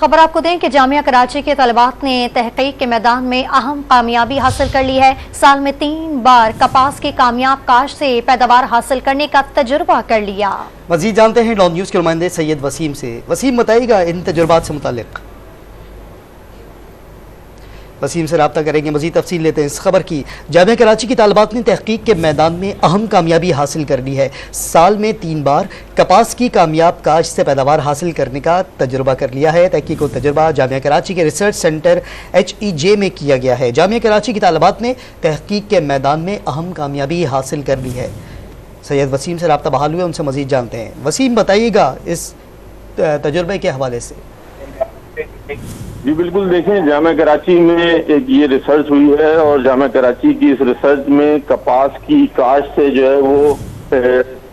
खबर आपको दें कि जामिया कराची के तलबात ने तहकीक के मैदान में अहम कामयाबी हासिल कर ली है। साल में 3 बार कपास की कामयाब काश्त से पैदावार हासिल करने का तजुर्बा कर लिया। मजीद जानते हैं डॉन न्यूज़ के नुमाइंदे सैयद वसीम से। वसीम, बताइएगा इन तजुर्बात से मुतालिक। वसीम से रब्ता करेंगे, मजीद तफसील लेते हैं इस खबर की। जामिया कराची की तालिबात ने तहकीक के मैदान में अहम कामयाबी हासिल कर ली है। साल में 3 बार कपास की कामयाब काश्त से पैदावार हासिल करने का तजुर्बा कर लिया है। तहकीक व तजुर्बा जामिया कराची के रिसर्च सेंटर HEJ में किया गया है। जामिया कराची की तालिबात ने तहकीक के मैदान में अहम कामयाबी हासिल कर ली है। सैयद वसीम से रब्ता बहाल हुए, उनसे मजीद जानते हैं। वसीम, बताइएगा इस तजुर्बे के हवाले से। जी बिल्कुल, देखें जामिया कराची में एक ये रिसर्च हुई है और जामिया कराची की इस रिसर्च में कपास की काश्त से जो है वो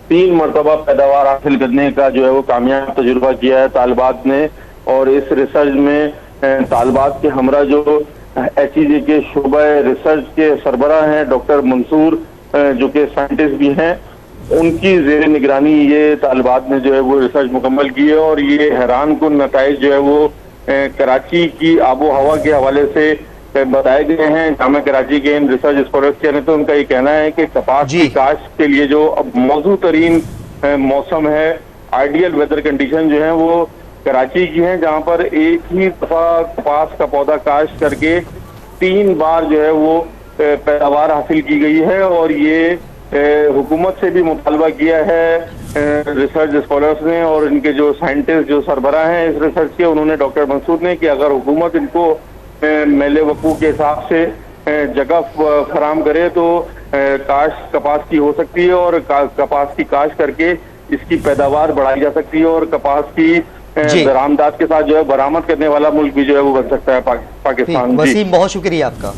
3 मरतबा पैदावार हासिल करने का जो है वो कामयाब तजुर्बा किया है तालिबात ने। और इस रिसर्च में तालिबात के हमरा जो HEJ के शोबा रिसर्च के सरबराह हैं डॉक्टर मंसूर, जो कि साइंटिस्ट भी हैं, उनकी जेर निगरानी ये तालिबात ने जो है वो रिसर्च मुकम्मल की है। और ये हैरान कुन नताइज जो है वो कराची की आबो हवा के हवाले से बताए गए हैं। जामिया कराची के इन रिसर्च स्कॉलर्स के तो उनका ये कहना है कि कपास की काश्त के लिए जो अब मौजूद तरीन मौसम है, आइडियल वेदर कंडीशन जो है वो कराची की है, जहां पर एक ही दफा कपास का पौधा काश्त करके 3 बार जो है वो पैदावार हासिल की गई है। और ये हुकूमत से भी मुतालबा किया है रिसर्च स्कॉलर्स ने और इनके जो साइंटिस्ट जो सरबराह हैं इस रिसर्च के, उन्होंने डॉक्टर मंसूर ने कि अगर हुकूमत इनको मेले वकू के हिसाब से जगह फराम करे तो काश्त कपास की हो सकती है और कपास की काश्त करके इसकी पैदावार बढ़ाई जा सकती है और कपास की दरामदात के साथ जो है बरामद करने वाला मुल्क भी जो है वो बन सकता है पाकिस्तान। वसीम, बहुत शुक्रिया आपका।